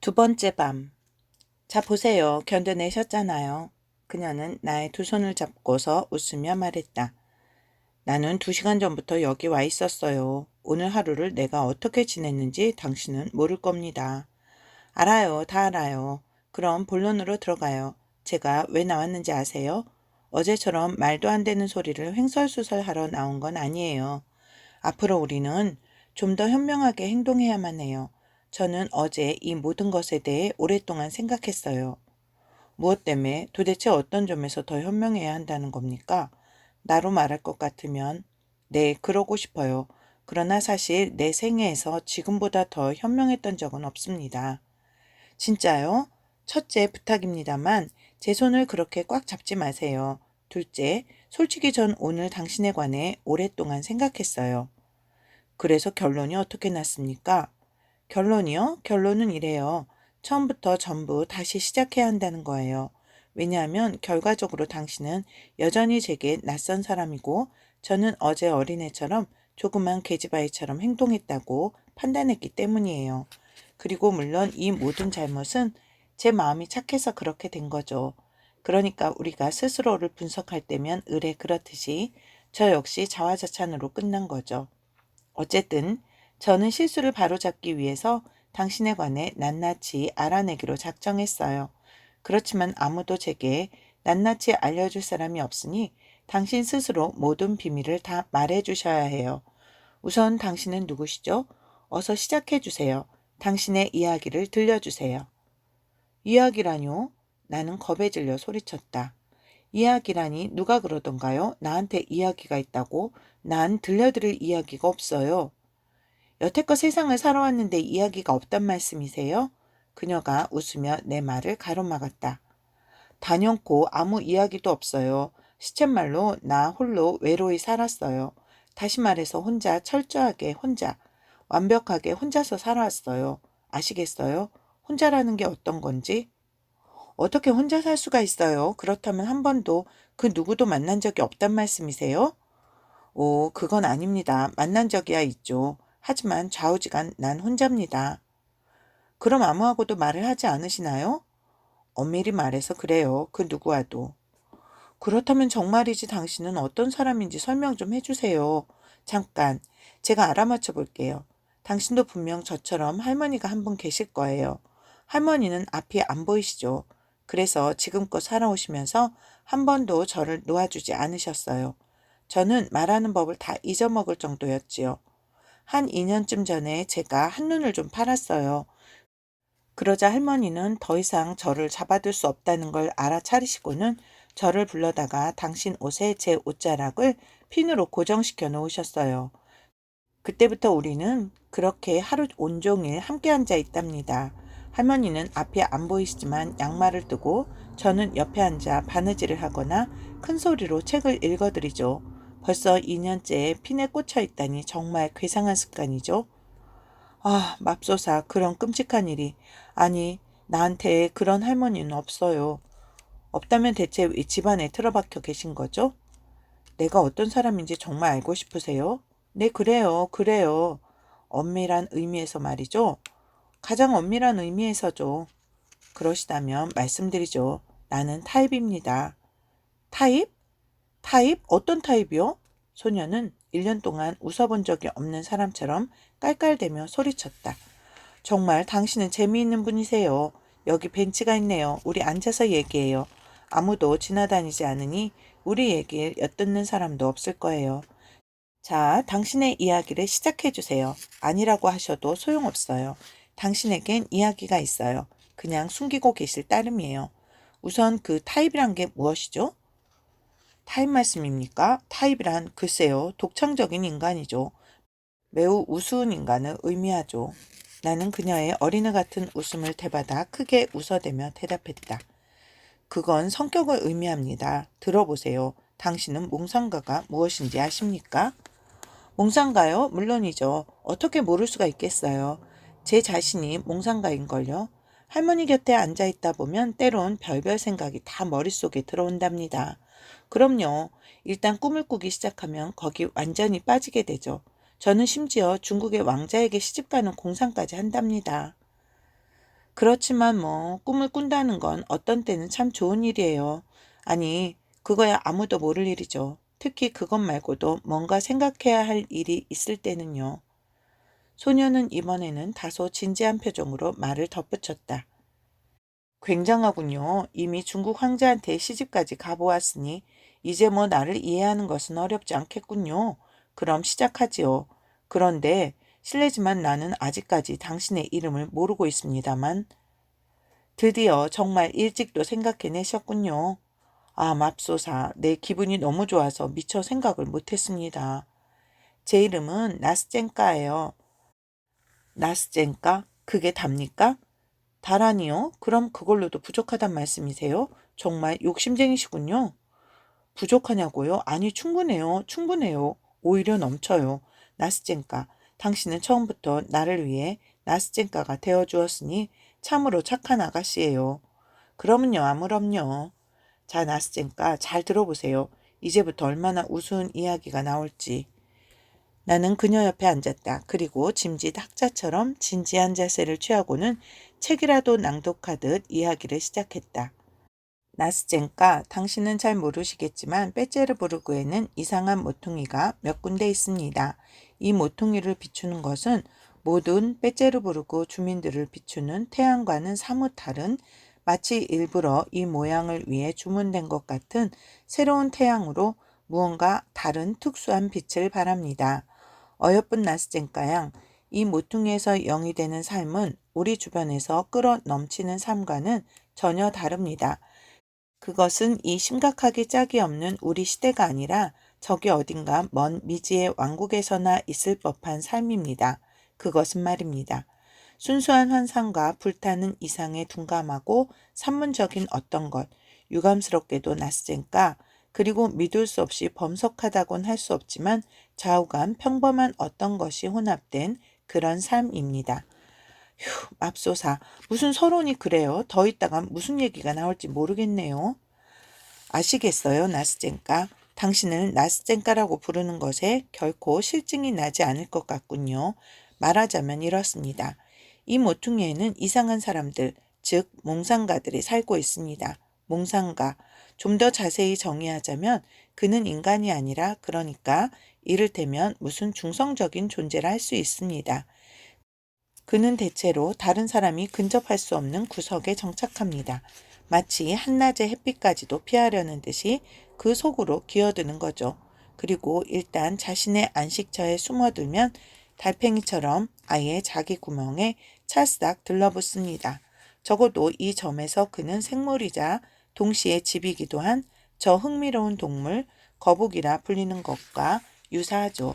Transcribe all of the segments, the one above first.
두 번째 밤. 자, 보세요. 견뎌내셨잖아요. 그녀는 나의 두 손을 잡고서 웃으며 말했다. 나는 2시간 전부터 여기 와 있었어요. 오늘 하루를 내가 어떻게 지냈는지 당신은 모를 겁니다. 알아요. 다 알아요. 그럼 본론으로 들어가요. 제가 왜 나왔는지 아세요? 어제처럼 말도 안 되는 소리를 횡설수설하러 나온 건 아니에요. 앞으로 우리는 좀 더 현명하게 행동해야만 해요. 저는 어제 이 모든 것에 대해 오랫동안 생각했어요. 무엇 때문에 도대체 어떤 점에서 더 현명해야 한다는 겁니까? 나로 말할 것 같으면 네, 그러고 싶어요. 그러나 사실 내 생애에서 지금보다 더 현명했던 적은 없습니다. 진짜요? 첫째, 부탁입니다만 제 손을 그렇게 꽉 잡지 마세요. 둘째, 솔직히 전 오늘 당신에 관해 오랫동안 생각했어요. 그래서 결론이 어떻게 났습니까? 결론이요? 결론은 이래요. 처음부터 전부 다시 시작해야 한다는 거예요. 왜냐하면 결과적으로 당신은 여전히 제게 낯선 사람이고 저는 어제 어린애처럼 조그만 계집아이처럼 행동했다고 판단했기 때문이에요. 그리고 물론 이 모든 잘못은 제 마음이 착해서 그렇게 된 거죠. 그러니까 우리가 스스로를 분석할 때면 의례 그렇듯이 저 역시 자화자찬으로 끝난 거죠. 어쨌든 저는 실수를 바로잡기 위해서 당신에 관해 낱낱이 알아내기로 작정했어요. 그렇지만 아무도 제게 낱낱이 알려줄 사람이 없으니 당신 스스로 모든 비밀을 다 말해주셔야 해요. 우선 당신은 누구시죠? 어서 시작해 주세요. 당신의 이야기를 들려주세요. 이야기라뇨? 나는 겁에 질려 소리쳤다. 이야기라니 누가 그러던가요? 나한테 이야기가 있다고? 난 들려드릴 이야기가 없어요. 여태껏 세상을 살아왔는데 이야기가 없단 말씀이세요? 그녀가 웃으며 내 말을 가로막았다. 단연코 아무 이야기도 없어요. 시쳇말로 나 홀로 외로이 살았어요. 다시 말해서 혼자 철저하게 혼자 완벽하게 혼자서 살아왔어요. 아시겠어요? 혼자라는 게 어떤 건지? 어떻게 혼자 살 수가 있어요? 그렇다면 한 번도 그 누구도 만난 적이 없단 말씀이세요? 오, 그건 아닙니다. 만난 적이야 있죠. 하지만 좌우지간 난 혼자입니다. 그럼 아무하고도 말을 하지 않으시나요? 엄밀히 말해서 그래요. 그 누구와도. 그렇다면 정말이지 당신은 어떤 사람인지 설명 좀 해주세요. 잠깐, 제가 알아맞혀 볼게요. 당신도 분명 저처럼 할머니가 한 분 계실 거예요. 할머니는 앞이 안 보이시죠? 그래서 지금껏 살아오시면서 한 번도 저를 놓아주지 않으셨어요. 저는 말하는 법을 다 잊어먹을 정도였지요. 한 2년쯤 전에 제가 한눈을 좀 팔았어요. 그러자 할머니는 더 이상 저를 잡아둘 수 없다는 걸 알아차리시고는 저를 불러다가 당신 옷에 제 옷자락을 핀으로 고정시켜 놓으셨어요. 그때부터 우리는 그렇게 하루 온종일 함께 앉아 있답니다. 할머니는 앞이 안 보이시지만 양말을 뜨고 저는 옆에 앉아 바느질을 하거나 큰 소리로 책을 읽어드리죠. 벌써 2년째 핀에 꽂혀 있다니 정말 괴상한 습관이죠. 아, 맙소사, 그런 끔찍한 일이. 아니, 나한테 그런 할머니는 없어요. 없다면 대체 왜 집안에 틀어박혀 계신 거죠? 내가 어떤 사람인지 정말 알고 싶으세요? 네, 그래요, 그래요. 엄밀한 의미에서 말이죠. 가장 엄밀한 의미에서죠. 그러시다면 말씀드리죠. 나는 타입입니다. 타입? 타입? 어떤 타입이요? 소녀는 1년 동안 웃어본 적이 없는 사람처럼 깔깔대며 소리쳤다. 정말 당신은 재미있는 분이세요. 여기 벤치가 있네요. 우리 앉아서 얘기해요. 아무도 지나다니지 않으니 우리 얘기를 엿듣는 사람도 없을 거예요. 자, 당신의 이야기를 시작해 주세요. 아니라고 하셔도 소용없어요. 당신에겐 이야기가 있어요. 그냥 숨기고 계실 따름이에요. 우선 그 타입이란 게 무엇이죠? 타입 말씀입니까? 타입이란 글쎄요. 독창적인 인간이죠. 매우 우스운 인간을 의미하죠. 나는 그녀의 어린애 같은 웃음을 대받아 크게 웃어대며 대답했다. 그건 성격을 의미합니다. 들어보세요. 당신은 몽상가가 무엇인지 아십니까? 몽상가요? 물론이죠. 어떻게 모를 수가 있겠어요. 제 자신이 몽상가인걸요. 할머니 곁에 앉아있다 보면 때론 별별 생각이 다 머릿속에 들어온답니다. 그럼요. 일단 꿈을 꾸기 시작하면 거기 완전히 빠지게 되죠. 저는 심지어 중국의 왕자에게 시집가는 공상까지 한답니다. 그렇지만 뭐 꿈을 꾼다는 건 어떤 때는 참 좋은 일이에요. 아니, 그거야 아무도 모를 일이죠. 특히 그것 말고도 뭔가 생각해야 할 일이 있을 때는요. 소녀는 이번에는 다소 진지한 표정으로 말을 덧붙였다. 굉장하군요. 이미 중국 황제한테 시집까지 가보았으니 이제 뭐 나를 이해하는 것은 어렵지 않겠군요. 그럼 시작하지요. 그런데 실례지만 나는 아직까지 당신의 이름을 모르고 있습니다만 드디어 정말 일찍도 생각해내셨군요. 아, 맙소사. 내 기분이 너무 좋아서 미처 생각을 못했습니다. 제 이름은 나스젠까예요. 나스젠까? 그게 답니까? 다라니요? 그럼 그걸로도 부족하단 말씀이세요? 정말 욕심쟁이시군요. 부족하냐고요? 아니, 충분해요. 충분해요. 오히려 넘쳐요. 나스젠까, 당신은 처음부터 나를 위해 나스젠까가 되어주었으니 참으로 착한 아가씨예요. 그러면요, 아무럼요. 자, 나스젠까, 잘 들어보세요. 이제부터 얼마나 우스운 이야기가 나올지. 나는 그녀 옆에 앉았다. 그리고 짐짓 학자처럼 진지한 자세를 취하고는 책이라도 낭독하듯 이야기를 시작했다. 나스젠까, 당신은 잘 모르시겠지만 빼제르부르크에는 이상한 모퉁이가 몇 군데 있습니다. 이 모퉁이를 비추는 것은 모든 빼제르부르크 주민들을 비추는 태양과는 사뭇 다른, 마치 일부러 이 모양을 위해 주문된 것 같은 새로운 태양으로 무언가 다른 특수한 빛을 발합니다. 어여쁜 나스젠까 양, 이 모퉁이에서 영이 되는 삶은 우리 주변에서 끌어 넘치는 삶과는 전혀 다릅니다. 그것은 이 심각하게 짝이 없는 우리 시대가 아니라 저기 어딘가 먼 미지의 왕국에서나 있을 법한 삶입니다. 그것은 말입니다. 순수한 환상과 불타는 이상에 둔감하고 산문적인 어떤 것, 유감스럽게도 낯쨘까, 그리고 믿을 수 없이 범석하다곤 할 수 없지만 좌우간 평범한 어떤 것이 혼합된 그런 삶입니다. 휴, 맙소사. 무슨 서론이 그래요. 더 있다가 무슨 얘기가 나올지 모르겠네요. 아시겠어요, 나스젠까? 당신을 나스젠까라고 부르는 것에 결코 실증이 나지 않을 것 같군요. 말하자면 이렇습니다. 이 모퉁이에는 이상한 사람들, 즉 몽상가들이 살고 있습니다. 몽상가. 좀 더 자세히 정의하자면 그는 인간이 아니라 그러니까 이를테면 무슨 중성적인 존재라 할 수 있습니다. 그는 대체로 다른 사람이 근접할 수 없는 구석에 정착합니다. 마치 한낮의 햇빛까지도 피하려는 듯이 그 속으로 기어드는 거죠. 그리고 일단 자신의 안식처에 숨어들면 달팽이처럼 아예 자기 구멍에 찰싹 들러붙습니다. 적어도 이 점에서 그는 생물이자 동시에 집이기도 한 저 흥미로운 동물, 거북이라 불리는 것과 유사하죠.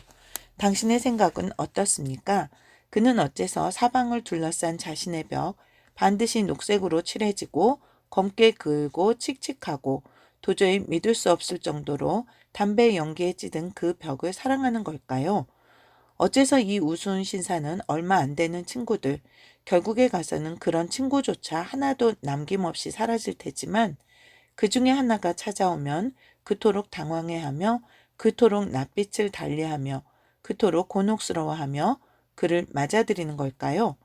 당신의 생각은 어떻습니까? 그는 어째서 사방을 둘러싼 자신의 벽, 반드시 녹색으로 칠해지고 검게 그을고 칙칙하고 도저히 믿을 수 없을 정도로 담배 연기에 찌든 그 벽을 사랑하는 걸까요? 어째서 이 우스운 신사는 얼마 안 되는 친구들, 결국에 가서는 그런 친구조차 하나도 남김없이 사라질 테지만 그 중에 하나가 찾아오면 그토록 당황해하며 그토록 낯빛을 달리하며 그토록 곤혹스러워하며 그를 맞아들이는 걸까요?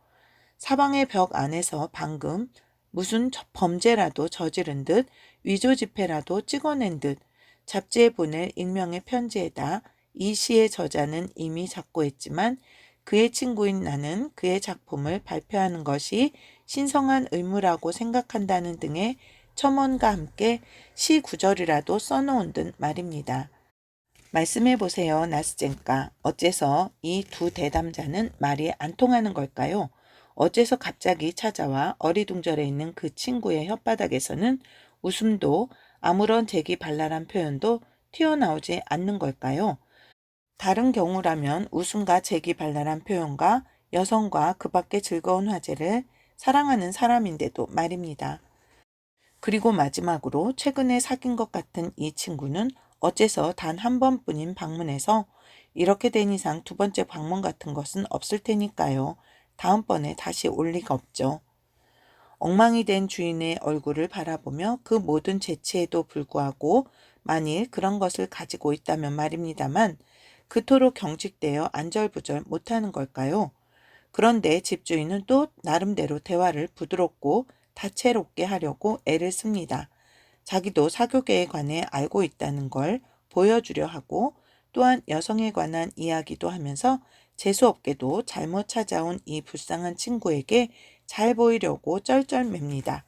사방의 벽 안에서 방금 무슨 범죄라도 저지른 듯 위조 지폐라도 찍어낸 듯 잡지에 보낼 익명의 편지에다 이 시의 저자는 이미 작고했지만 그의 친구인 나는 그의 작품을 발표하는 것이 신성한 의무라고 생각한다는 등의 첨언과 함께 시 구절이라도 써놓은 듯 말입니다. 말씀해 보세요, 나스젠까. 어째서 이 두 대담자는 말이 안 통하는 걸까요? 어째서 갑자기 찾아와 어리둥절해 있는 그 친구의 혓바닥에서는 웃음도 아무런 재기발랄한 표현도 튀어나오지 않는 걸까요? 다른 경우라면 웃음과 재기발랄한 표현과 여성과 그 밖의 즐거운 화제를 사랑하는 사람인데도 말입니다. 그리고 마지막으로 최근에 사귄 것 같은 이 친구는 어째서 단 한 번뿐인 방문에서 이렇게 된 이상 두 번째 방문 같은 것은 없을 테니까요. 다음번에 다시 올 리가 없죠. 엉망이 된 주인의 얼굴을 바라보며 그 모든 재치에도 불구하고 만일 그런 것을 가지고 있다면 말입니다만 그토록 경직되어 안절부절 못하는 걸까요? 그런데 집주인은 또 나름대로 대화를 부드럽고 다채롭게 하려고 애를 씁니다. 자기도 사교계에 관해 알고 있다는 걸 보여주려 하고 또한 여성에 관한 이야기도 하면서 재수없게도 잘못 찾아온 이 불쌍한 친구에게 잘 보이려고 쩔쩔맵니다.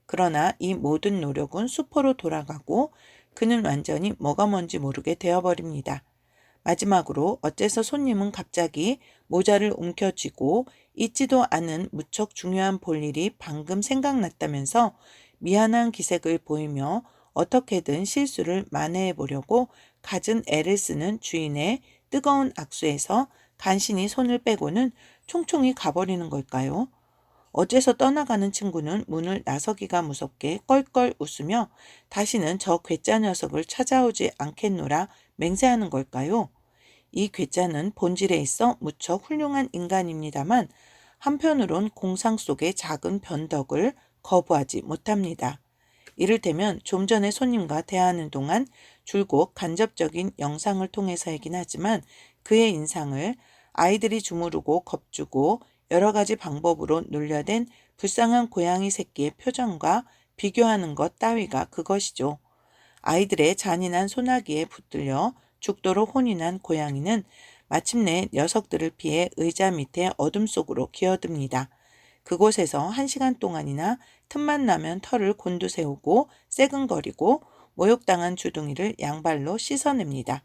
그러나 이 모든 노력은 수포로 돌아가고 그는 완전히 뭐가 뭔지 모르게 되어버립니다. 마지막으로 어째서 손님은 갑자기 모자를 움켜쥐고 잊지도 않은 무척 중요한 볼일이 방금 생각났다면서 미안한 기색을 보이며 어떻게든 실수를 만회해 보려고 갖은 애를 쓰는 주인의 뜨거운 악수에서 간신히 손을 빼고는 총총히 가버리는 걸까요? 어째서 떠나가는 친구는 문을 나서기가 무섭게 껄껄 웃으며 다시는 저 괴짜 녀석을 찾아오지 않겠노라 맹세하는 걸까요? 이 괴짜는 본질에 있어 무척 훌륭한 인간입니다만 한편으론 공상 속의 작은 변덕을 거부하지 못합니다. 이를테면 좀 전에 손님과 대화하는 동안 줄곧 간접적인 영상을 통해서이긴 하지만 그의 인상을 아이들이 주무르고 겁주고 여러 가지 방법으로 놀려댄 불쌍한 고양이 새끼의 표정과 비교하는 것 따위가 그것이죠. 아이들의 잔인한 소나기에 붙들려 죽도록 혼이 난 고양이는 마침내 녀석들을 피해 의자 밑에 어둠 속으로 기어듭니다. 그곳에서 1시간 동안이나 틈만 나면 털을 곤두세우고 새근거리고 모욕당한 주둥이를 양발로 씻어냅니다.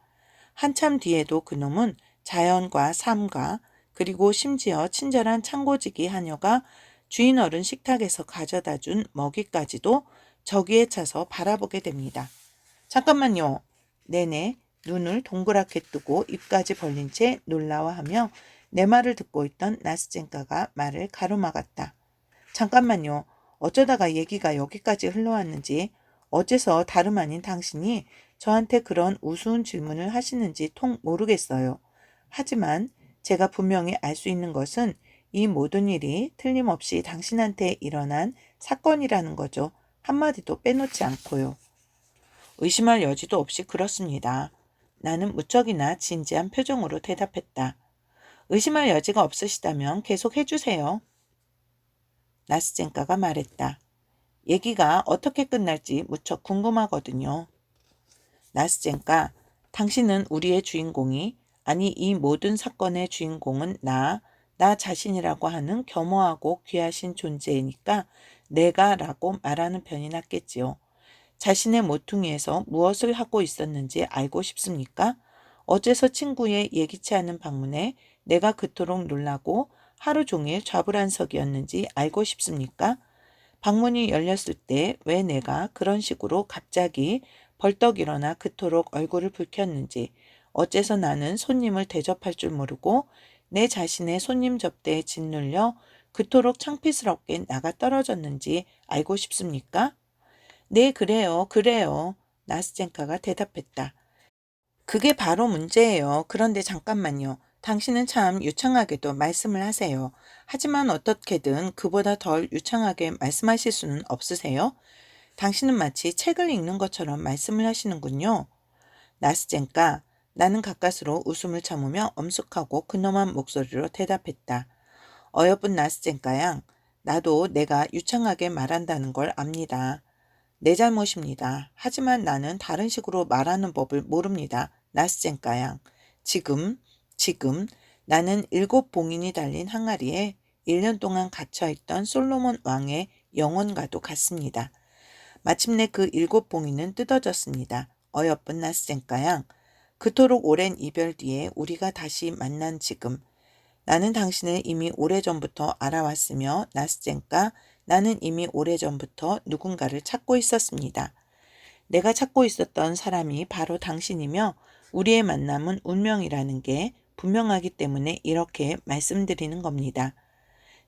한참 뒤에도 그놈은 자연과 삶과 그리고 심지어 친절한 창고지기 하녀가 주인 어른 식탁에서 가져다 준 먹이까지도 저기에 차서 바라보게 됩니다. 잠깐만요. 내내 눈을 동그랗게 뜨고 입까지 벌린 채 놀라워하며 내 말을 듣고 있던 나스젠카가 말을 가로막았다. 잠깐만요. 어쩌다가 얘기가 여기까지 흘러왔는지 어째서 다름 아닌 당신이 저한테 그런 우스운 질문을 하시는지 통 모르겠어요. 하지만 제가 분명히 알 수 있는 것은 이 모든 일이 틀림없이 당신한테 일어난 사건이라는 거죠. 한마디도 빼놓지 않고요. 의심할 여지도 없이 그렇습니다. 나는 무척이나 진지한 표정으로 대답했다. 의심할 여지가 없으시다면 계속 해주세요. 나스젠카가 말했다. 얘기가 어떻게 끝날지 무척 궁금하거든요. 나스젠카, 당신은 우리의 주인공이, 아니 이 모든 사건의 주인공은 나 자신이라고 하는 겸허하고 귀하신 존재이니까 내가 라고 말하는 편이 낫겠지요. 자신의 모퉁이에서 무엇을 하고 있었는지 알고 싶습니까? 어째서 친구의 예기치 않은 방문에 내가 그토록 놀라고 하루 종일 좌불안석이었는지 알고 싶습니까? 방문이 열렸을 때 왜 내가 그런 식으로 갑자기 벌떡 일어나 그토록 얼굴을 붉혔는지, 어째서 나는 손님을 대접할 줄 모르고 내 자신의 손님 접대에 짓눌려 그토록 창피스럽게 나가 떨어졌는지 알고 싶습니까? 네, 그래요. 나스젠카가 대답했다. 그게 바로 문제예요. 그런데 잠깐만요. 당신은 참 유창하게도 말씀을 하세요. 하지만 어떻게든 그보다 덜 유창하게 말씀하실 수는 없으세요? 당신은 마치 책을 읽는 것처럼 말씀을 하시는군요. 나스젠카, 나는 가까스로 웃음을 참으며 엄숙하고 근엄한 목소리로 대답했다. 어여쁜 나스젠카 양, 나도 내가 유창하게 말한다는 걸 압니다. 내 잘못입니다. 하지만 나는 다른 식으로 말하는 법을 모릅니다. 나스젠카 양. 지금 나는 7봉인이 달린 항아리에 1년 동안 갇혀있던 솔로몬 왕의 영혼과도 같습니다. 마침내 그 7봉인은 뜯어졌습니다. 어여쁜 나스젠카 양. 그토록 오랜 이별 뒤에 우리가 다시 만난 지금 나는 당신을 이미 오래전부터 알아왔으며 나스젠카, 나는 이미 오래전부터 누군가를 찾고 있었습니다. 내가 찾고 있었던 사람이 바로 당신이며 우리의 만남은 운명이라는 게 분명하기 때문에 이렇게 말씀드리는 겁니다.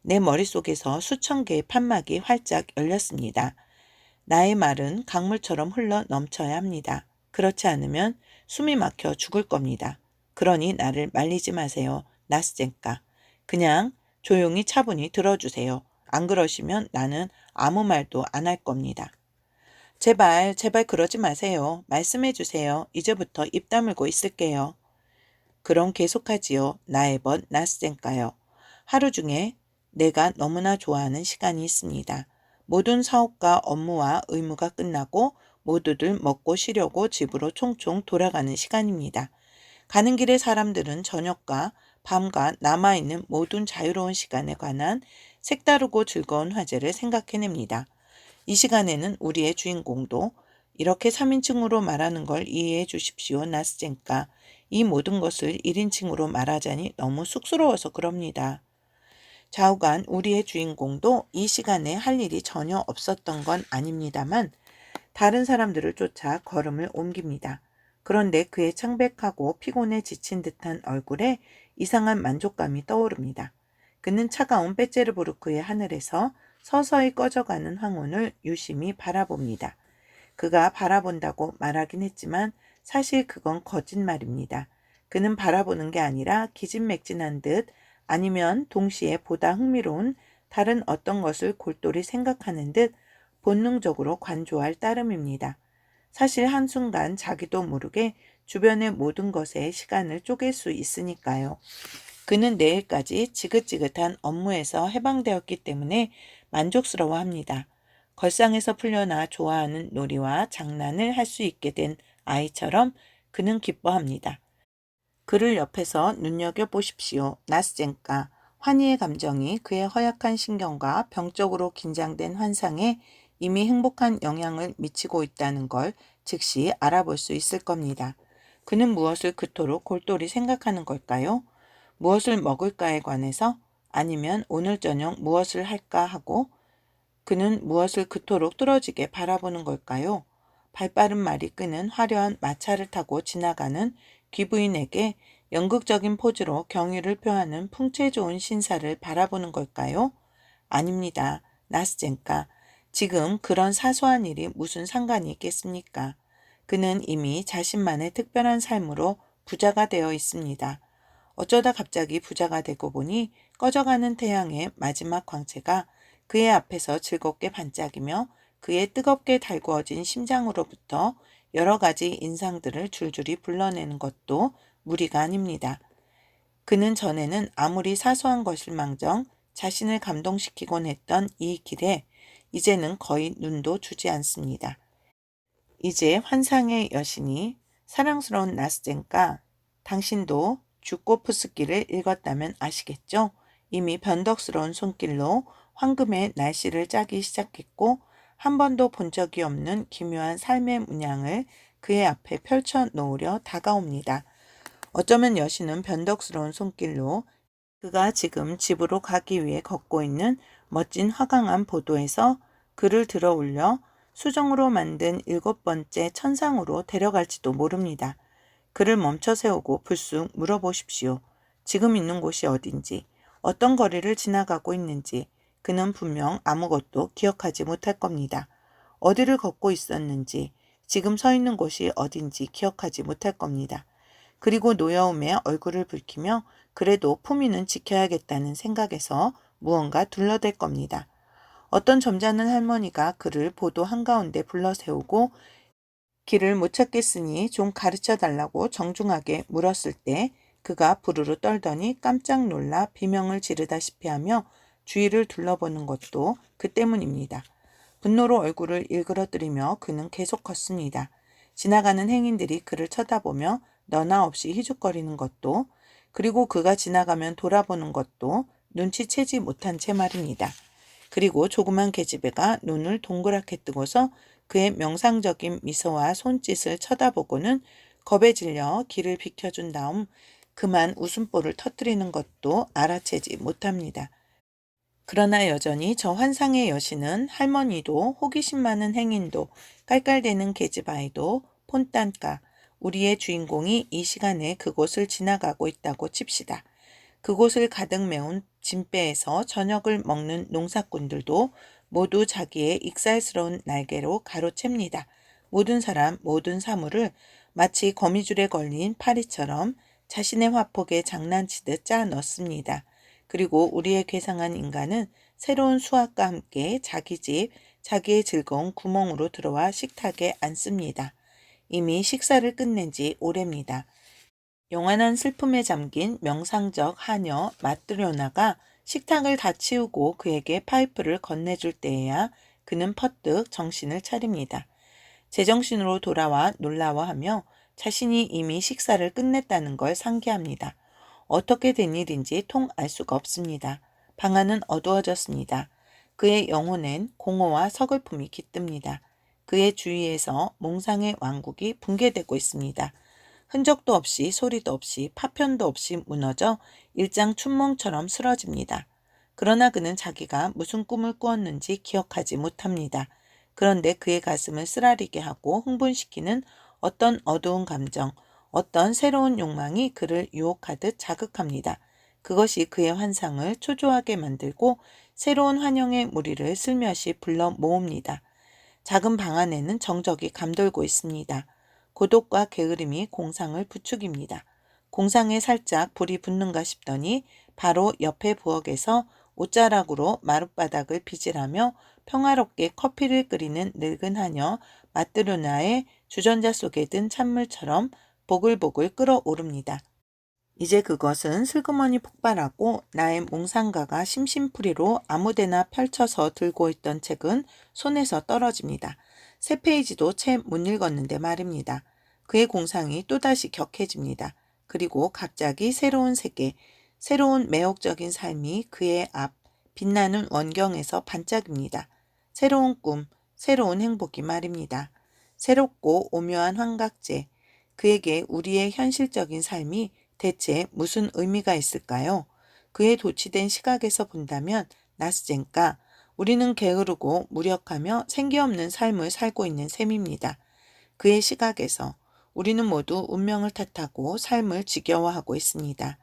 내 머릿속에서 수천 개의 판막이 활짝 열렸습니다. 나의 말은 강물처럼 흘러 넘쳐야 합니다. 그렇지 않으면 숨이 막혀 죽을 겁니다. 그러니 나를 말리지 마세요. 나스젠카. 그냥 조용히 차분히 들어주세요. 안 그러시면 나는 아무 말도 안 할 겁니다. 제발 그러지 마세요. 말씀해 주세요. 이제부터 입 다물고 있을게요. 그럼 계속하지요. 나의 벗 나스젠카요. 하루 중에 내가 너무나 좋아하는 시간이 있습니다. 모든 사업과 업무와 의무가 끝나고 모두들 먹고 쉬려고 집으로 총총 돌아가는 시간입니다. 가는 길에 사람들은 저녁과 밤과 남아있는 모든 자유로운 시간에 관한 색다르고 즐거운 화제를 생각해냅니다. 이 시간에는 우리의 주인공도 이렇게 3인칭으로 말하는 걸 이해해 주십시오, 나스젠까. 이 모든 것을 1인칭으로 말하자니 너무 쑥스러워서 그럽니다. 좌우간 우리의 주인공도 이 시간에 할 일이 전혀 없었던 건 아닙니다만 다른 사람들을 쫓아 걸음을 옮깁니다. 그런데 그의 창백하고 피곤해 지친 듯한 얼굴에 이상한 만족감이 떠오릅니다. 그는 차가운 베체르부르크의 하늘에서 서서히 꺼져가는 황혼을 유심히 바라봅니다. 그가 바라본다고 말하긴 했지만 사실 그건 거짓말입니다. 그는 바라보는 게 아니라 기진맥진한 듯 아니면 동시에 보다 흥미로운 다른 어떤 것을 골똘히 생각하는 듯 본능적으로 관조할 따름입니다. 사실 한순간 자기도 모르게 주변의 모든 것에 시간을 쪼갤 수 있으니까요. 그는 내일까지 지긋지긋한 업무에서 해방되었기 때문에 만족스러워합니다. 걸상에서 풀려나 좋아하는 놀이와 장난을 할 수 있게 된 아이처럼 그는 기뻐합니다. 그를 옆에서 눈여겨보십시오. 나스젠까. 환희의 감정이 그의 허약한 신경과 병적으로 긴장된 환상에 이미 행복한 영향을 미치고 있다는 걸 즉시 알아볼 수 있을 겁니다. 그는 무엇을 그토록 골똘히 생각하는 걸까요? 무엇을 먹을까에 관해서? 아니면 오늘 저녁 무엇을 할까 하고 그는 무엇을 그토록 뚫어지게 바라보는 걸까요? 발빠른 말이 끄는 화려한 마차를 타고 지나가는 귀부인에게 연극적인 포즈로 경의를 표하는 풍채 좋은 신사를 바라보는 걸까요? 아닙니다. 나스젠까. 지금 그런 사소한 일이 무슨 상관이 있겠습니까? 그는 이미 자신만의 특별한 삶으로 부자가 되어 있습니다. 어쩌다 갑자기 부자가 되고 보니 꺼져가는 태양의 마지막 광채가 그의 앞에서 즐겁게 반짝이며 그의 뜨겁게 달구어진 심장으로부터 여러 가지 인상들을 줄줄이 불러내는 것도 무리가 아닙니다. 그는 전에는 아무리 사소한 것일망정 자신을 감동시키곤 했던 이 길에 이제는 거의 눈도 주지 않습니다. 이제 환상의 여신이 사랑스러운 나스젠까, 당신도 주코프스키를 읽었다면 아시겠죠? 이미 변덕스러운 손길로 황금의 날씨를 짜기 시작했고 한 번도 본 적이 없는 기묘한 삶의 문양을 그의 앞에 펼쳐 놓으려 다가옵니다. 어쩌면 여신은 변덕스러운 손길로 그가 지금 집으로 가기 위해 걷고 있는 멋진 화강암 보도에서 그를 들어 올려 수정으로 만든 7번째 천상으로 데려갈지도 모릅니다. 그를 멈춰 세우고 불쑥 물어보십시오. 지금 있는 곳이 어딘지, 어떤 거리를 지나가고 있는지 그는 분명 아무것도 기억하지 못할 겁니다. 어디를 걷고 있었는지, 지금 서 있는 곳이 어딘지 기억하지 못할 겁니다. 그리고 노여움에 얼굴을 붉히며 그래도 품위는 지켜야겠다는 생각에서 무언가 둘러댈 겁니다. 어떤 점잖은 할머니가 그를 보도 한가운데 불러세우고 길을 못 찾겠으니 좀 가르쳐 달라고 정중하게 물었을 때 그가 부르르 떨더니 깜짝 놀라 비명을 지르다시피 하며 주위를 둘러보는 것도 그 때문입니다. 분노로 얼굴을 일그러뜨리며 그는 계속 걷습니다. 지나가는 행인들이 그를 쳐다보며 너나 없이 희죽거리는 것도 그리고 그가 지나가면 돌아보는 것도 눈치채지 못한 채 말입니다. 그리고 조그만 계집애가 눈을 동그랗게 뜨고서 그의 명상적인 미소와 손짓을 쳐다보고는 겁에 질려 길을 비켜준 다음 그만 웃음보를 터뜨리는 것도 알아채지 못합니다. 그러나 여전히 저 환상의 여신은 할머니도 호기심 많은 행인도 깔깔대는 계집아이도 폰딴까 우리의 주인공이 이 시간에 그곳을 지나가고 있다고 칩시다. 그곳을 가득 메운 진배에서 저녁을 먹는 농사꾼들도 모두 자기의 익살스러운 날개로 가로챕니다. 모든 사람, 모든 사물을 마치 거미줄에 걸린 파리처럼 자신의 화폭에 장난치듯 짜 넣습니다. 그리고 우리의 괴상한 인간은 새로운 수확과 함께 자기 집, 자기의 즐거운 구멍으로 들어와 식탁에 앉습니다. 이미 식사를 끝낸 지 오래입니다. 영원한 슬픔에 잠긴 명상적 하녀 마트료나가 식탁을 다 치우고 그에게 파이프를 건네줄 때에야 그는 퍼뜩 정신을 차립니다. 제정신으로 돌아와 놀라워하며 자신이 이미 식사를 끝냈다는 걸 상기합니다. 어떻게 된 일인지 통 알 수가 없습니다. 방 안은 어두워졌습니다. 그의 영혼엔 공허와 서글픔이 깃듭니다. 그의 주위에서 몽상의 왕국이 붕괴되고 있습니다. 흔적도 없이 소리도 없이 파편도 없이 무너져 일장춘몽처럼 쓰러집니다. 그러나 그는 자기가 무슨 꿈을 꾸었는지 기억하지 못합니다. 그런데 그의 가슴을 쓰라리게 하고 흥분시키는 어떤 어두운 감정, 어떤 새로운 욕망이 그를 유혹하듯 자극합니다. 그것이 그의 환상을 초조하게 만들고 새로운 환영의 무리를 슬며시 불러 모읍니다. 작은 방 안에는 정적이 감돌고 있습니다. 고독과 게으름이 공상을 부추깁니다. 공상에 살짝 불이 붙는가 싶더니 바로 옆에 부엌에서 옷자락으로 마룻바닥을 빗질하며 평화롭게 커피를 끓이는 늙은 하녀 마트로나의 주전자 속에 든 찬물처럼 보글보글 끓어오릅니다. 이제 그것은 슬그머니 폭발하고 나의 몽상가가 심심풀이로 아무데나 펼쳐서 들고 있던 책은 손에서 떨어집니다. 세 페이지도 채 못 읽었는데 말입니다. 그의 공상이 또다시 격해집니다. 그리고 갑자기 새로운 세계, 새로운 매혹적인 삶이 그의 앞 빛나는 원경에서 반짝입니다. 새로운 꿈, 새로운 행복이 말입니다. 새롭고 오묘한 환각제, 그에게 우리의 현실적인 삶이 대체 무슨 의미가 있을까요? 그의 도취된 시각에서 본다면 나스젠가, 우리는 게으르고 무력하며 생기없는 삶을 살고 있는 셈입니다. 그의 시각에서 우리는 모두 운명을 탓하고 삶을 지겨워하고 있습니다.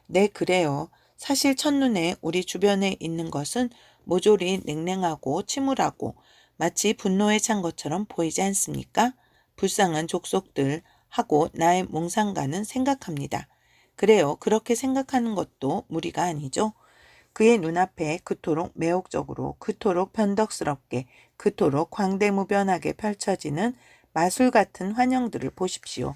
네, 그래요. 사실 첫눈에 우리 주변에 있는 것은 모조리 냉랭하고 침울하고 마치 분노에 찬 것처럼 보이지 않습니까? 불쌍한 족속들 하고 나의 몽상가는 생각합니다. 그래요. 그렇게 생각하는 것도 무리가 아니죠. 그의 눈앞에 그토록 매혹적으로, 그토록 변덕스럽게, 그토록 광대무변하게 펼쳐지는 마술 같은 환영들을 보십시오.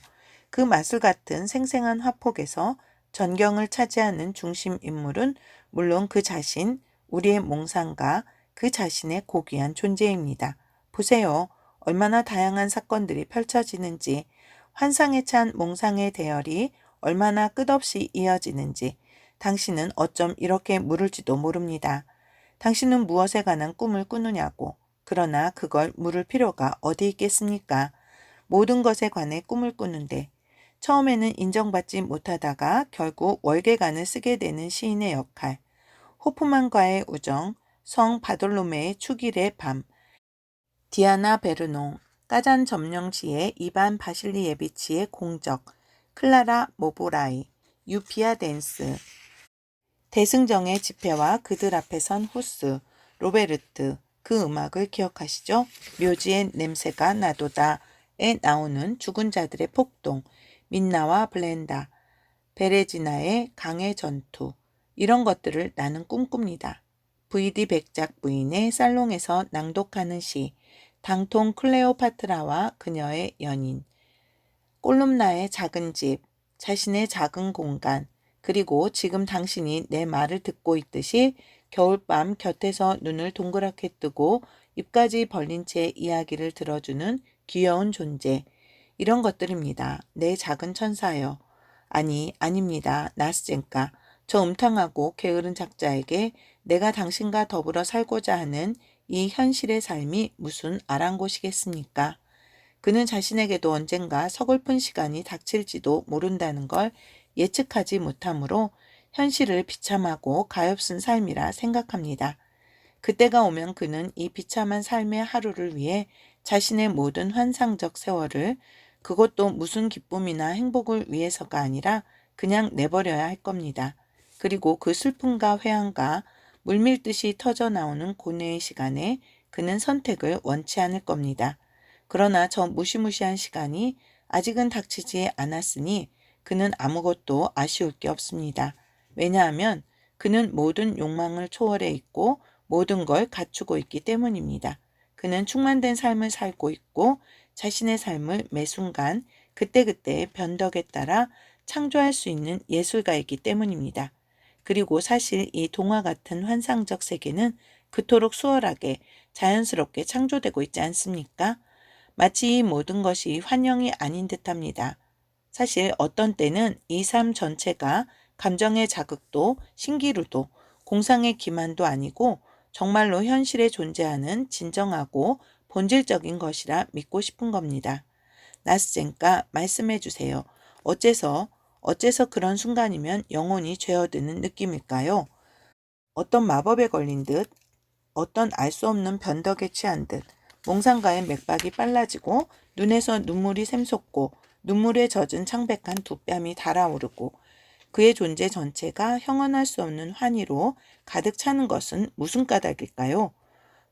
그 마술 같은 생생한 화폭에서 전경을 차지하는 중심 인물은 물론 그 자신, 우리의 몽상가, 그 자신의 고귀한 존재입니다. 보세요. 얼마나 다양한 사건들이 펼쳐지는지, 환상에 찬 몽상의 대열이 얼마나 끝없이 이어지는지, 당신은 어쩜 이렇게 물을지도 모릅니다. 당신은 무엇에 관한 꿈을 꾸느냐고. 그러나 그걸 물을 필요가 어디 있겠습니까? 모든 것에 관해 꿈을 꾸는데 처음에는 인정받지 못하다가 결국 월계관을 쓰게 되는 시인의 역할, 호프만과의 우정, 성 바돌로메의 축일의 밤, 디아나 베르농, 까잔 점령시의 이반 바실리예비치의 공적, 클라라 모보라이, 유피아 댄스, 대승정의 집회와 그들 앞에 선 후스, 로베르트, 그 음악을 기억하시죠? 묘지의 냄새가 나도다에 나오는 죽은 자들의 폭동, 민나와 블렌다, 베레지나의 강의 전투, 이런 것들을 나는 꿈꿉니다. VD 백작 부인의 살롱에서 낭독하는 시, 당통 클레오파트라와 그녀의 연인, 꼴룸나의 작은 집, 자신의 작은 공간, 그리고 지금 당신이 내 말을 듣고 있듯이 겨울밤 곁에서 눈을 동그랗게 뜨고 입까지 벌린 채 이야기를 들어주는 귀여운 존재. 이런 것들입니다. 내 작은 천사요. 아니, 아닙니다. 나스젠가. 저 음탕하고 게으른 작자에게 내가 당신과 더불어 살고자 하는 이 현실의 삶이 무슨 아랑곳이겠습니까? 그는 자신에게도 언젠가 서글픈 시간이 닥칠지도 모른다는 걸 예측하지 못하므로 현실을 비참하고 가엾은 삶이라 생각합니다. 그때가 오면 그는 이 비참한 삶의 하루를 위해 자신의 모든 환상적 세월을, 그것도 무슨 기쁨이나 행복을 위해서가 아니라 그냥 내버려야 할 겁니다. 그리고 그 슬픔과 회한과 물밀듯이 터져나오는 고뇌의 시간에 그는 선택을 원치 않을 겁니다. 그러나 저 무시무시한 시간이 아직은 닥치지 않았으니 그는 아무것도 아쉬울 게 없습니다. 왜냐하면 그는 모든 욕망을 초월해 있고 모든 걸 갖추고 있기 때문입니다. 그는 충만된 삶을 살고 있고 자신의 삶을 매 순간 그때그때의 변덕에 따라 창조할 수 있는 예술가이기 때문입니다. 그리고 사실 이 동화 같은 환상적 세계는 그토록 수월하게 자연스럽게 창조되고 있지 않습니까? 마치 이 모든 것이 환영이 아닌 듯합니다. 사실 어떤 때는 이 삶 전체가 감정의 자극도 신기루도 공상의 기만도 아니고 정말로 현실에 존재하는 진정하고 본질적인 것이라 믿고 싶은 겁니다. 나스젠가 말씀해 주세요. 어째서 그런 순간이면 영혼이 죄어드는 느낌일까요? 어떤 마법에 걸린 듯, 어떤 알 수 없는 변덕에 취한 듯, 몽상가의 맥박이 빨라지고 눈에서 눈물이 샘솟고 눈물에 젖은 창백한 두 뺨이 달아오르고 그의 존재 전체가 형언할 수 없는 환희로 가득 차는 것은 무슨 까닭일까요?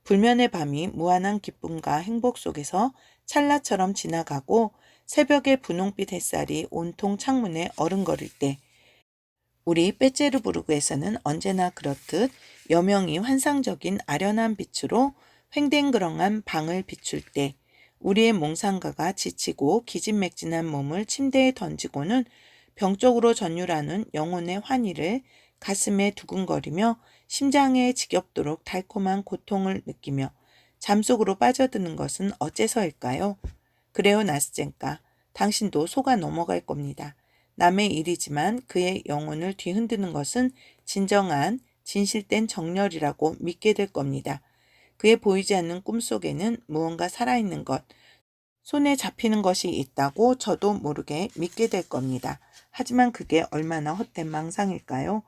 불면의 밤이 무한한 기쁨과 행복 속에서 찰나처럼 지나가고 새벽의 분홍빛 햇살이 온통 창문에 어른거릴 때 우리 빼째르부르크에서는 언제나 그렇듯 여명이 환상적인 아련한 빛으로 횡댕그렁한 방을 비출 때 우리의 몽상가가 지치고 기진맥진한 몸을 침대에 던지고는 병적으로 전율하는 영혼의 환희를 가슴에 두근거리며 심장에 지겹도록 달콤한 고통을 느끼며 잠속으로 빠져드는 것은 어째서일까요? 그래요, 나스젠가. 당신도 속아 넘어갈 겁니다. 남의 일이지만 그의 영혼을 뒤흔드는 것은 진정한 진실된 정열이라고 믿게 될 겁니다. 그의 보이지 않는 꿈속에는 무언가 살아있는 것, 손에 잡히는 것이 있다고 저도 모르게 믿게 될 겁니다. 하지만 그게 얼마나 헛된 망상일까요?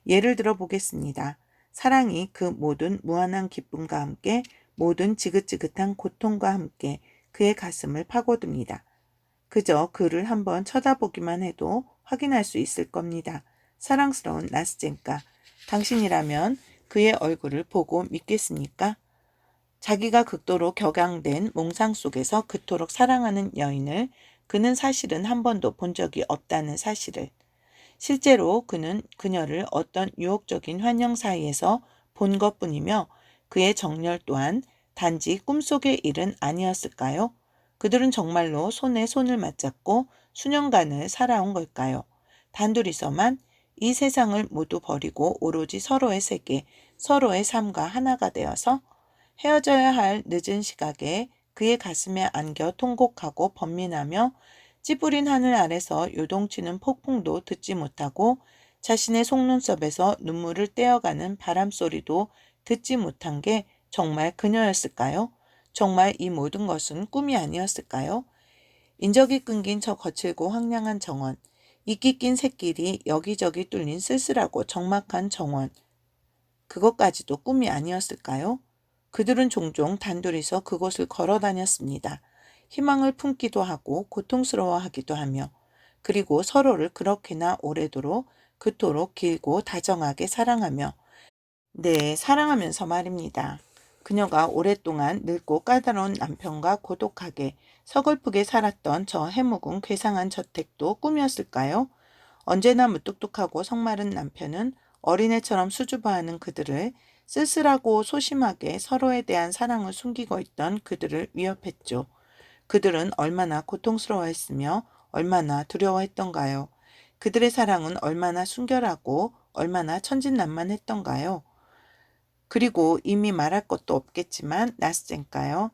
예를 들어 보겠습니다. 사랑이 그 모든 무한한 기쁨과 함께 모든 지긋지긋한 고통과 함께 그의 가슴을 파고듭니다. 그저 그를 한번 쳐다보기만 해도 확인할 수 있을 겁니다. 사랑스러운 나스젠가, 당신이라면 그의 얼굴을 보고 믿겠습니까? 자기가 극도로 격양된 몽상 속에서 그토록 사랑하는 여인을 그는 사실은 한 번도 본 적이 없다는 사실을, 실제로 그는 그녀를 어떤 유혹적인 환영 사이에서 본 것뿐이며 그의 정열 또한 단지 꿈속의 일은 아니었을까요? 그들은 정말로 손에 손을 맞잡고 수년간을 살아온 걸까요? 단둘이서만 이 세상을 모두 버리고 오로지 서로의 세계, 서로의 삶과 하나가 되어서 헤어져야 할 늦은 시각에 그의 가슴에 안겨 통곡하고 번민하며 찌푸린 하늘 아래서 요동치는 폭풍도 듣지 못하고 자신의 속눈썹에서 눈물을 떼어가는 바람소리도 듣지 못한 게 정말 그녀였을까요? 정말 이 모든 것은 꿈이 아니었을까요? 인적이 끊긴 저 거칠고 황량한 정원, 이끼 낀 새끼리 여기저기 뚫린 쓸쓸하고 적막한 정원, 그것까지도 꿈이 아니었을까요? 그들은 종종 단둘이서 그곳을 걸어 다녔습니다. 희망을 품기도 하고 고통스러워하기도 하며 그리고 서로를 그렇게나 오래도록 그토록 길고 다정하게 사랑하며 네, 사랑하면서 말입니다. 그녀가 오랫동안 늙고 까다로운 남편과 고독하게 서글프게 살았던 저 해묵은 괴상한 저택도 꿈이었을까요? 언제나 무뚝뚝하고 성마른 남편은 어린애처럼 수줍어하는 그들을 쓸쓸하고 소심하게 서로에 대한 사랑을 숨기고 있던 그들을 위협했죠. 그들은 얼마나 고통스러워했으며 얼마나 두려워했던가요? 그들의 사랑은 얼마나 순결하고 얼마나 천진난만했던가요? 그리고 이미 말할 것도 없겠지만 나스젠가요?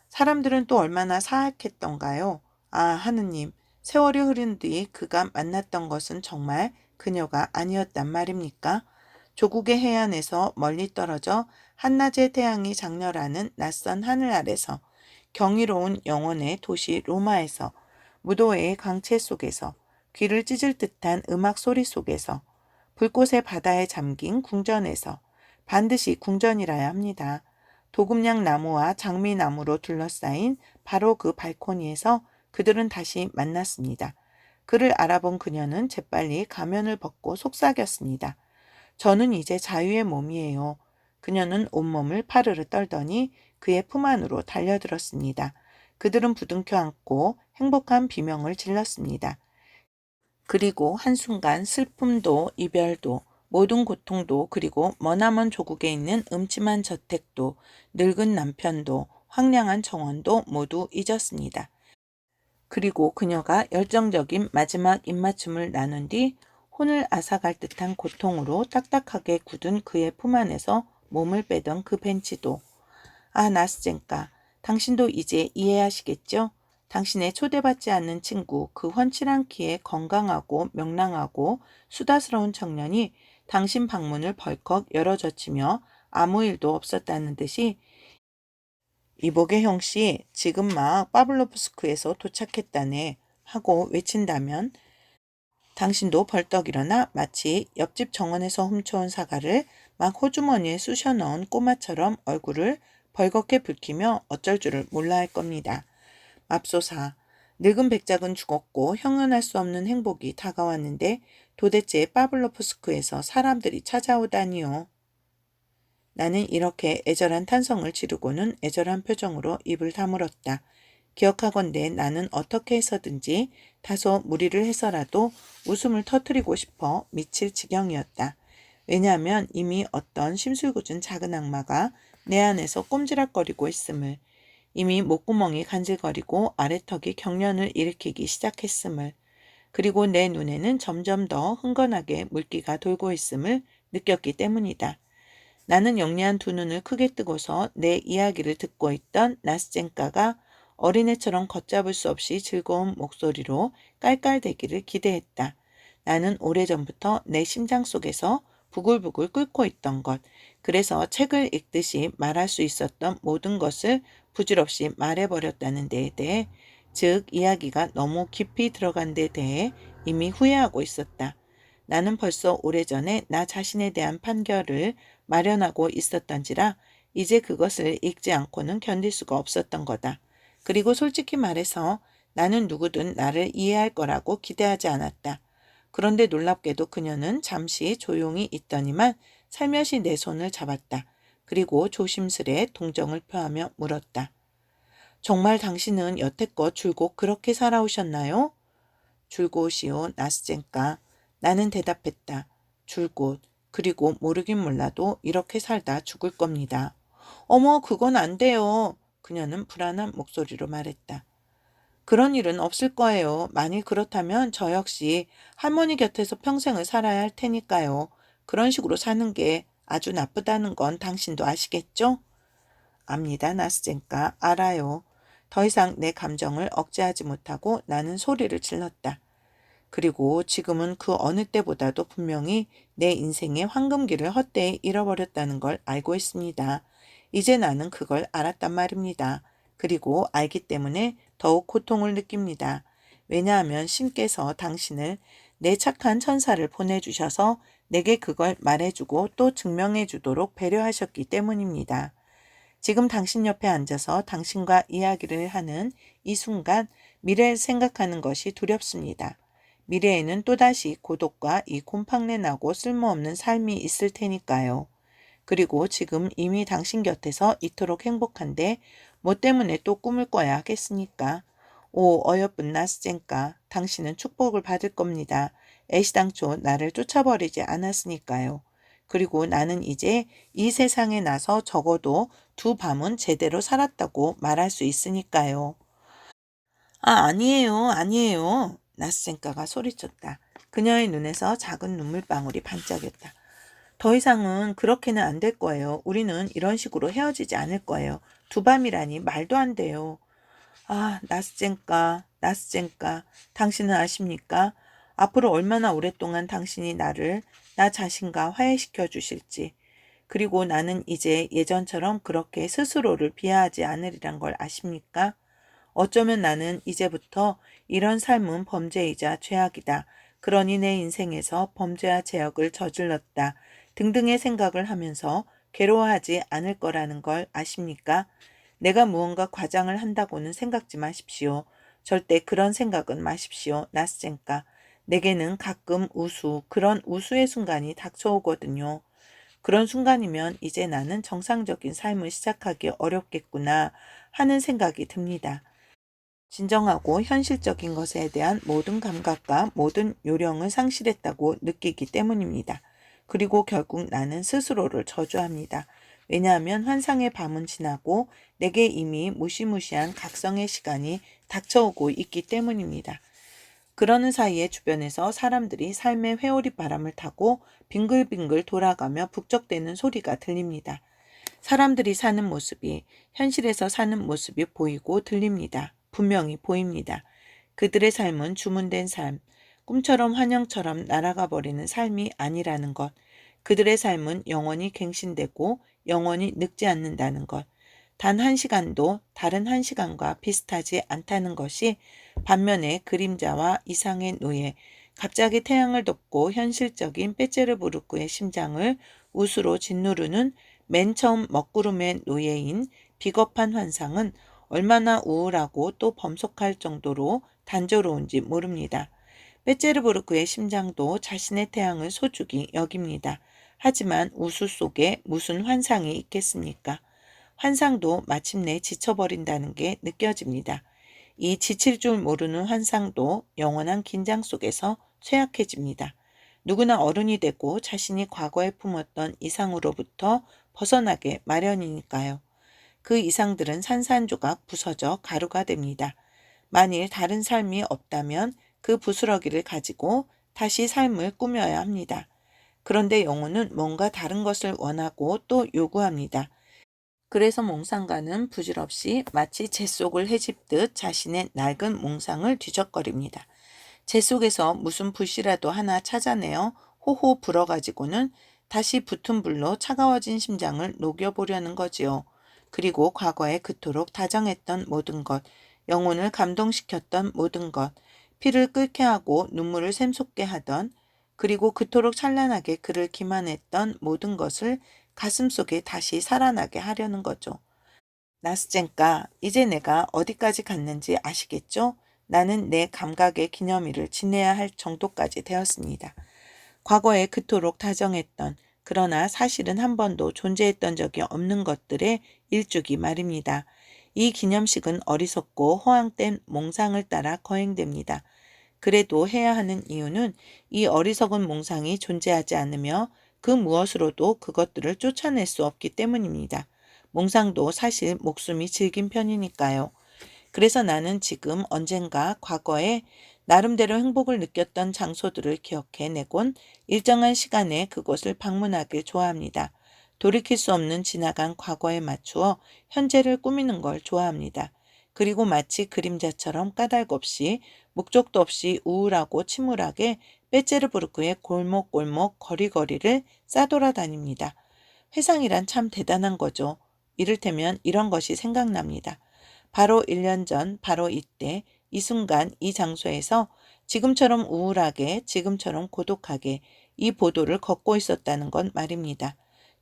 사람들은 또 얼마나 사악했던가요? 아, 하느님, 세월이 흐른 뒤 그가 만났던 것은 정말 그녀가 아니었단 말입니까? 조국의 해안에서 멀리 떨어져 한낮의 태양이 장렬하는 낯선 하늘 아래서 경이로운 영혼의 도시 로마에서 무도회의 강채 속에서 귀를 찢을 듯한 음악 소리 속에서 불꽃의 바다에 잠긴 궁전에서 반드시 궁전이라야 합니다. 도금냥 나무와 장미나무로 둘러싸인 바로 그 발코니에서 그들은 다시 만났습니다. 그를 알아본 그녀는 재빨리 가면을 벗고 속삭였습니다. 저는 이제 자유의 몸이에요. 그녀는 온몸을 파르르 떨더니 그의 품 안으로 달려들었습니다. 그들은 부둥켜 안고 행복한 비명을 질렀습니다. 그리고 한순간 슬픔도 이별도 모든 고통도 그리고 머나먼 조국에 있는 음침한 저택도 늙은 남편도 황량한 정원도 모두 잊었습니다. 그리고 그녀가 열정적인 마지막 입맞춤을 나눈 뒤 혼을 앗아갈 듯한 고통으로 딱딱하게 굳은 그의 품 안에서 몸을 빼던 그 벤치도. 아, 나스젠까. 당신도 이제 이해하시겠죠? 당신의 초대받지 않는 친구, 그 훤칠한 키에 건강하고 명랑하고 수다스러운 청년이 당신 방문을 벌컥 열어젖히며 아무 일도 없었다는 듯이 이보게 형씨 지금 막 파블로프스크에서 도착했다네 하고 외친다면 당신도 벌떡 일어나 마치 옆집 정원에서 훔쳐온 사과를 막 호주머니에 쑤셔 넣은 꼬마처럼 얼굴을 벌겋게 붉히며 어쩔 줄을 몰라 할 겁니다. 맙소사. 늙은 백작은 죽었고 형언할 수 없는 행복이 다가왔는데 도대체 파블로프스크에서 사람들이 찾아오다니요. 나는 이렇게 애절한 탄성을 지르고는 애절한 표정으로 입을 다물었다. 기억하건대 나는 어떻게 해서든지 다소 무리를 해서라도 웃음을 터뜨리고 싶어 미칠 지경이었다. 왜냐하면 이미 어떤 심술궂은 작은 악마가 내 안에서 꼼지락거리고 있음을, 이미 목구멍이 간질거리고 아래턱이 경련을 일으키기 시작했음을, 그리고 내 눈에는 점점 더 흥건하게 물기가 돌고 있음을 느꼈기 때문이다. 나는 영리한 두 눈을 크게 뜨고서 내 이야기를 듣고 있던 나스젠카가 어린애처럼 걷잡을 수 없이 즐거운 목소리로 깔깔대기를 기대했다. 나는 오래전부터 내 심장 속에서 부글부글 끓고 있던 것, 그래서 책을 읽듯이 말할 수 있었던 모든 것을 부질없이 말해버렸다는 데에 대해, 즉 이야기가 너무 깊이 들어간 데 대해 이미 후회하고 있었다. 나는 벌써 오래전에 나 자신에 대한 판결을 마련하고 있었던지라 이제 그것을 읽지 않고는 견딜 수가 없었던 거다. 그리고 솔직히 말해서 나는 누구든 나를 이해할 거라고 기대하지 않았다. 그런데 놀랍게도 그녀는 잠시 조용히 있더니만 살며시 내 손을 잡았다. 그리고 조심스레 동정을 표하며 물었다. 정말 당신은 여태껏 줄곧 그렇게 살아오셨나요? 줄곧이요, 나스젠까. 나는 대답했다. 줄곧. 그리고 모르긴 몰라도 이렇게 살다 죽을 겁니다. 어머, 그건 안 돼요. 그녀는 불안한 목소리로 말했다. 그런 일은 없을 거예요. 만일 그렇다면 저 역시 할머니 곁에서 평생을 살아야 할 테니까요. 그런 식으로 사는 게 아주 나쁘다는 건 당신도 아시겠죠? 압니다, 나스젠까. 알아요. 더 이상 내 감정을 억제하지 못하고 나는 소리를 질렀다. 그리고 지금은 그 어느 때보다도 분명히 내 인생의 황금기를 헛되이 잃어버렸다는 걸 알고 있습니다. 이제 나는 그걸 알았단 말입니다. 그리고 알기 때문에 더욱 고통을 느낍니다. 왜냐하면 신께서 당신을 내 착한 천사를 보내주셔서 내게 그걸 말해주고 또 증명해주도록 배려하셨기 때문입니다. 지금 당신 옆에 앉아서 당신과 이야기를 하는 이 순간 미래를 생각하는 것이 두렵습니다. 미래에는 또다시 고독과 이 곰팡내 나고 쓸모없는 삶이 있을 테니까요. 그리고 지금 이미 당신 곁에서 이토록 행복한데 뭐 때문에 또 꿈을 꿔야 하겠습니까? 오, 어여쁜 나스젠까. 당신은 축복을 받을 겁니다. 애시당초 나를 쫓아버리지 않았으니까요. 그리고 나는 이제 이 세상에 나서 적어도 두 밤은 제대로 살았다고 말할 수 있으니까요. 아, 아니에요, 아니에요. 나스젠카가 소리쳤다. 그녀의 눈에서 작은 눈물방울이 반짝였다. 더 이상은 그렇게는 안 될 거예요. 우리는 이런 식으로 헤어지지 않을 거예요. 두 밤이라니 말도 안 돼요. 아, 나스젠카, 나스젠카, 당신은 아십니까? 앞으로 얼마나 오랫동안 당신이 나 자신과 화해시켜 주실지. 그리고 나는 이제 예전처럼 그렇게 스스로를 비하하지 않으리란 걸 아십니까? 어쩌면 나는 이제부터 이런 삶은 범죄이자 죄악이다. 그러니 내 인생에서 범죄와 죄악을 저질렀다. 등등의 생각을 하면서 괴로워하지 않을 거라는 걸 아십니까? 내가 무언가 과장을 한다고는 생각지 마십시오. 절대 그런 생각은 마십시오. 나스젠까. 내게는 가끔 그런 우수의 순간이 닥쳐오거든요. 그런 순간이면 이제 나는 정상적인 삶을 시작하기 어렵겠구나 하는 생각이 듭니다. 진정하고 현실적인 것에 대한 모든 감각과 모든 요령을 상실했다고 느끼기 때문입니다. 그리고 결국 나는 스스로를 저주합니다. 왜냐하면 환상의 밤은 지나고 내게 이미 무시무시한 각성의 시간이 닥쳐오고 있기 때문입니다. 그러는 사이에 주변에서 사람들이 삶의 회오리 바람을 타고 빙글빙글 돌아가며 북적대는 소리가 들립니다. 사람들이 사는 모습이, 현실에서 사는 모습이 보이고 들립니다. 분명히 보입니다. 그들의 삶은 주문된 삶, 꿈처럼 환영처럼 날아가 버리는 삶이 아니라는 것. 그들의 삶은 영원히 갱신되고 영원히 늙지 않는다는 것. 단 한 시간도 다른 한 시간과 비슷하지 않다는 것이 반면에 그림자와 이상의 노예, 갑자기 태양을 덮고 현실적인 빼제르부르크의 심장을 우수로 짓누르는 맨 처음 먹구름의 노예인 비겁한 환상은 얼마나 우울하고 또 범속할 정도로 단조로운지 모릅니다. 빼제르부르크의 심장도 자신의 태양을 소중히 여깁니다. 하지만 우수 속에 무슨 환상이 있겠습니까? 환상도 마침내 지쳐버린다는 게 느껴집니다. 이 지칠 줄 모르는 환상도 영원한 긴장 속에서 쇠약해집니다. 누구나 어른이 되고 자신이 과거에 품었던 이상으로부터 벗어나게 마련이니까요. 그 이상들은 산산조각 부서져 가루가 됩니다. 만일 다른 삶이 없다면 그 부스러기를 가지고 다시 삶을 꾸며야 합니다. 그런데 영혼은 뭔가 다른 것을 원하고 또 요구합니다. 그래서 몽상가는 부질없이 마치 재 속을 헤집듯 자신의 낡은 몽상을 뒤적거립니다. 재 속에서 무슨 붓이라도 하나 찾아내어 호호 불어가지고는 다시 붙은 불로 차가워진 심장을 녹여보려는 거지요. 그리고 과거에 그토록 다정했던 모든 것, 영혼을 감동시켰던 모든 것, 피를 끓게 하고 눈물을 샘솟게 하던, 그리고 그토록 찬란하게 그를 기만했던 모든 것을 가슴속에 다시 살아나게 하려는 거죠. 나스젠까, 이제 내가 어디까지 갔는지 아시겠죠? 나는 내 감각의 기념일을 지내야 할 정도까지 되었습니다. 과거에 그토록 다정했던, 그러나 사실은 한 번도 존재했던 적이 없는 것들의 일주기 말입니다. 이 기념식은 어리석고 허황된 몽상을 따라 거행됩니다. 그래도 해야 하는 이유는 이 어리석은 몽상이 존재하지 않으며 그 무엇으로도 그것들을 쫓아낼 수 없기 때문입니다. 몽상도 사실 목숨이 질긴 편이니까요. 그래서 나는 지금 언젠가 과거에 나름대로 행복을 느꼈던 장소들을 기억해내곤 일정한 시간에 그곳을 방문하길 좋아합니다. 돌이킬 수 없는 지나간 과거에 맞추어 현재를 꾸미는 걸 좋아합니다. 그리고 마치 그림자처럼 까닭없이 목적도 없이 우울하고 침울하게 빼제르부르크의 골목골목 거리거리를 싸돌아다닙니다. 회상이란 참 대단한 거죠. 이를테면 이런 것이 생각납니다. 바로 1년 전, 바로 이때, 이 순간, 이 장소에서 지금처럼 우울하게, 지금처럼 고독하게 이 보도를 걷고 있었다는 건 말입니다.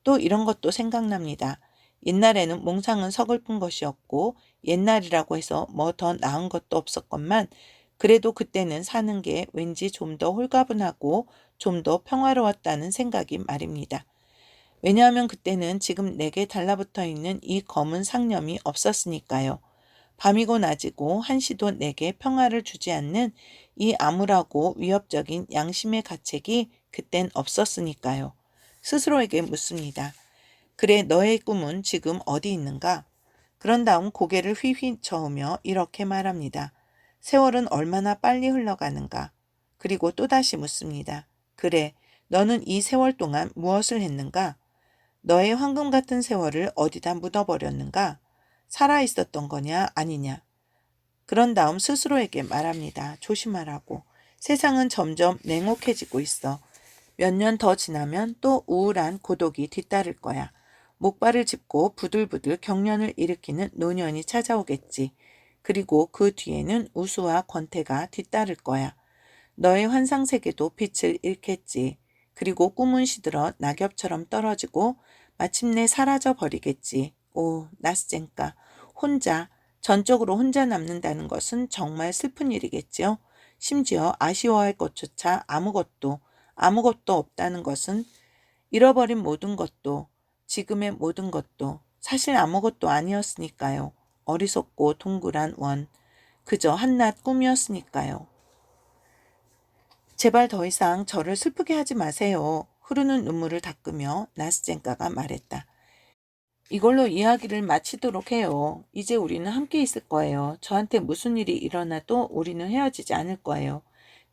또 이런 것도 생각납니다. 옛날에는 몽상은 서글픈 것이었고 옛날이라고 해서 뭐 더 나은 것도 없었건만 그래도 그때는 사는 게 왠지 좀 더 홀가분하고 좀 더 평화로웠다는 생각이 말입니다. 왜냐하면 그때는 지금 내게 달라붙어 있는 이 검은 상념이 없었으니까요. 밤이고 낮이고 한시도 내게 평화를 주지 않는 이 암울하고 위협적인 양심의 가책이 그땐 없었으니까요. 스스로에게 묻습니다. 그래, 너의 꿈은 지금 어디 있는가? 그런 다음 고개를 휘휘 저으며 이렇게 말합니다. 세월은 얼마나 빨리 흘러가는가? 그리고 또다시 묻습니다. 그래, 너는 이 세월 동안 무엇을 했는가? 너의 황금 같은 세월을 어디다 묻어버렸는가? 살아있었던 거냐 아니냐? 그런 다음 스스로에게 말합니다. 조심하라고. 세상은 점점 냉혹해지고 있어. 몇 년 더 지나면 또 우울한 고독이 뒤따를 거야. 목발을 짚고 부들부들 경련을 일으키는 노년이 찾아오겠지. 그리고 그 뒤에는 우수와 권태가 뒤따를 거야. 너의 환상세계도 빛을 잃겠지. 그리고 꿈은 시들어 낙엽처럼 떨어지고 마침내 사라져 버리겠지. 오, 나스젠까. 혼자, 전적으로 혼자 남는다는 것은 정말 슬픈 일이겠지요. 심지어 아쉬워할 것조차 아무것도 없다는 것은 잃어버린 모든 것도, 지금의 모든 것도 사실 아무것도 아니었으니까요. 어리석고 동굴한 원, 그저 한낱 꿈이었으니까요. 제발 더 이상 저를 슬프게 하지 마세요. 흐르는 눈물을 닦으며 나스젠카가 말했다. 이걸로 이야기를 마치도록 해요. 이제 우리는 함께 있을 거예요. 저한테 무슨 일이 일어나도 우리는 헤어지지 않을 거예요.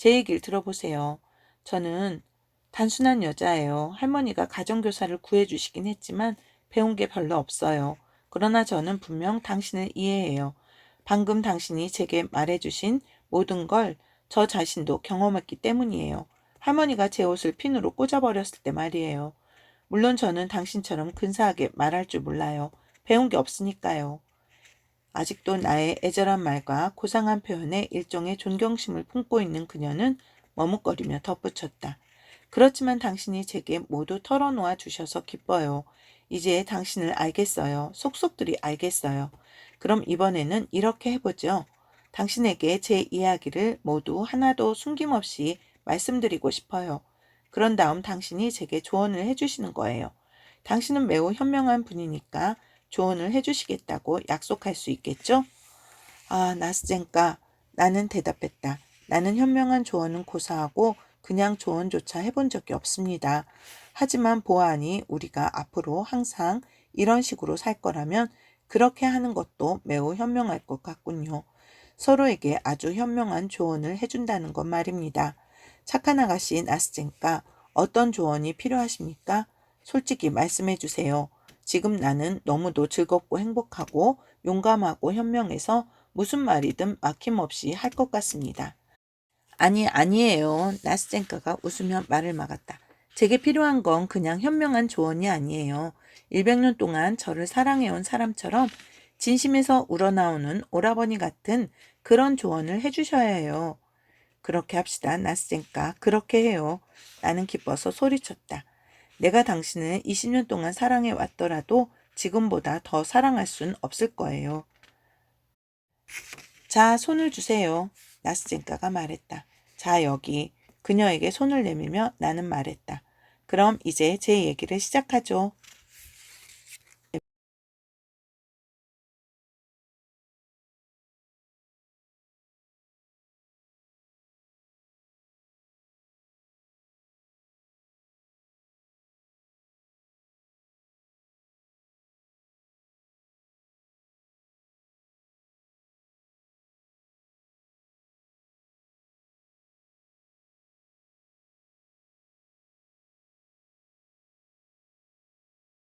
제 얘기를 들어보세요. 저는 단순한 여자예요. 할머니가 가정교사를 구해주시긴 했지만 배운 게 별로 없어요. 그러나 저는 분명 당신을 이해해요. 방금 당신이 제게 말해주신 모든 걸 저 자신도 경험했기 때문이에요. 할머니가 제 옷을 핀으로 꽂아버렸을 때 말이에요. 물론 저는 당신처럼 근사하게 말할 줄 몰라요. 배운 게 없으니까요. 아직도 나의 애절한 말과 고상한 표현에 일종의 존경심을 품고 있는 그녀는 머뭇거리며 덧붙였다. 그렇지만 당신이 제게 모두 털어놓아 주셔서 기뻐요. 이제 당신을 알겠어요. 속속들이 알겠어요. 그럼 이번에는 이렇게 해보죠. 당신에게 제 이야기를 모두 하나도 숨김없이 말씀드리고 싶어요. 그런 다음 당신이 제게 조언을 해주시는 거예요. 당신은 매우 현명한 분이니까 조언을 해주시겠다고 약속할 수 있겠죠? 아, 나스젠까. 나는 대답했다. 나는 현명한 조언은 고사하고 그냥 조언조차 해본 적이 없습니다. 하지만 보아하니 우리가 앞으로 항상 이런 식으로 살 거라면 그렇게 하는 것도 매우 현명할 것 같군요. 서로에게 아주 현명한 조언을 해준다는 것 말입니다. 착한 아가씨 나스젠까. 어떤 조언이 필요하십니까? 솔직히 말씀해 주세요. 지금 나는 너무도 즐겁고 행복하고 용감하고 현명해서 무슨 말이든 막힘없이 할 것 같습니다. 아니에요. 나스젠카가 웃으며 말을 막았다. 제게 필요한 건 그냥 현명한 조언이 아니에요. 100년 동안 저를 사랑해온 사람처럼 진심에서 우러나오는 오라버니 같은 그런 조언을 해주셔야 해요. 그렇게 합시다, 나스젠카. 그렇게 해요. 나는 기뻐서 소리쳤다. 내가 당신을 20년 동안 사랑해 왔더라도 지금보다 더 사랑할 순 없을 거예요. 자, 손을 주세요. 나스젠카가 말했다. 자, 여기. 그녀에게 손을 내밀며 나는 말했다. 그럼 이제 제 얘기를 시작하죠.